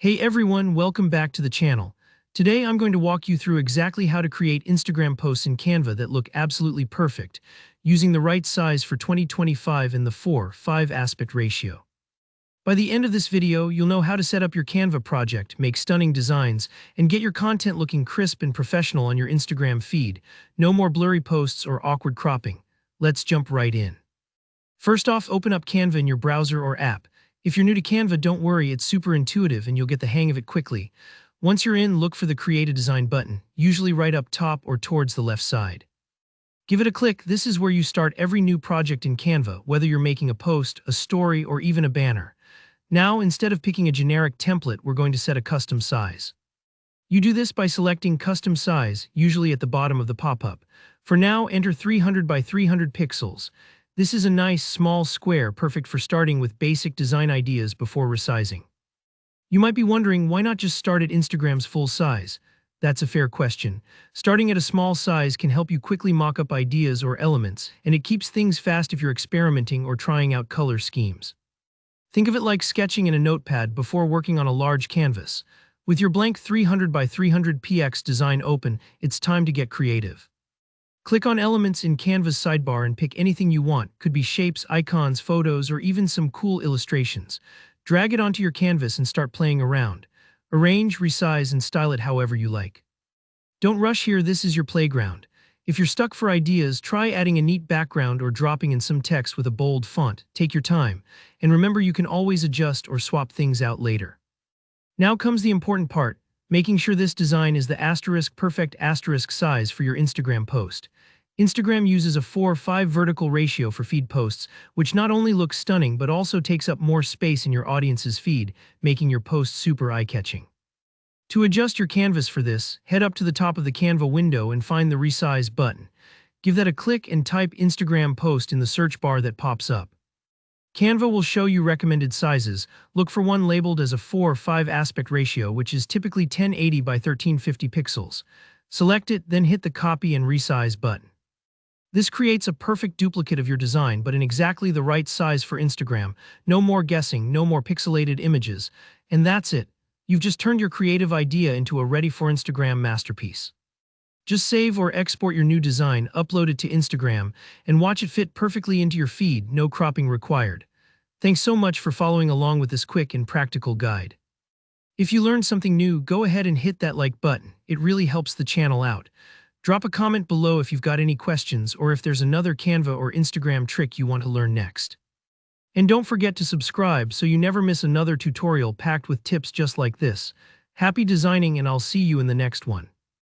Hey everyone, welcome back to the channel. Today I'm going to walk you through exactly how to create Instagram posts in Canva that look absolutely perfect, using the right size for 2025 in the 4:5 aspect ratio. By the end of this video, you'll know how to set up your Canva project, make stunning designs, and get your content looking crisp and professional on your Instagram feed. No more blurry posts or awkward cropping. Let's jump right in. First off, open up Canva in your browser or app. If you're new to Canva, don't worry, it's super intuitive and you'll get the hang of it quickly. Once you're in, look for the Create a Design button, usually right up top or towards the left side. Give it a click. This is where you start every new project in Canva, whether you're making a post, a story, or even a banner. Now, instead of picking a generic template, we're going to set a custom size. You do this by selecting Custom Size, usually at the bottom of the pop-up. For now, enter 300 by 300 pixels. This is a nice, small square, perfect for starting with basic design ideas before resizing. You might be wondering, why not just start at Instagram's full size? That's a fair question. Starting at a small size can help you quickly mock up ideas or elements, and it keeps things fast if you're experimenting or trying out color schemes. Think of it like sketching in a notepad before working on a large canvas. With your blank 300 by 300 px design open, it's time to get creative. Click on Elements in Canva's sidebar and pick anything you want. Could be shapes, icons, photos, or even some cool illustrations. Drag it onto your canvas and start playing around. Arrange, resize, and style it however you like. Don't rush here, this is your playground. If you're stuck for ideas, try adding a neat background or dropping in some text with a bold font. Take your time. And remember, you can always adjust or swap things out later. Now comes the important part, making sure this design is the perfect size for your Instagram post. Instagram uses a 4:5 vertical ratio for feed posts, which not only looks stunning but also takes up more space in your audience's feed, making your post super eye-catching. To adjust your canvas for this, head up to the top of the Canva window and find the Resize button. Give that a click and type Instagram post in the search bar that pops up. Canva will show you recommended sizes. Look for one labeled as a 4:5 aspect ratio, which is typically 1080 by 1350 pixels. Select it, then hit the Copy and Resize button. This creates a perfect duplicate of your design, but in exactly the right size for Instagram. No more guessing, no more pixelated images. And that's it. You've just turned your creative idea into a ready-for-Instagram masterpiece. Just save or export your new design, upload it to Instagram, and watch it fit perfectly into your feed, no cropping required. Thanks so much for following along with this quick and practical guide. If you learned something new, go ahead and hit that like button. It really helps the channel out. Drop a comment below if you've got any questions or if there's another Canva or Instagram trick you want to learn next. And don't forget to subscribe so you never miss another tutorial packed with tips just like this. Happy designing, and I'll see you in the next one.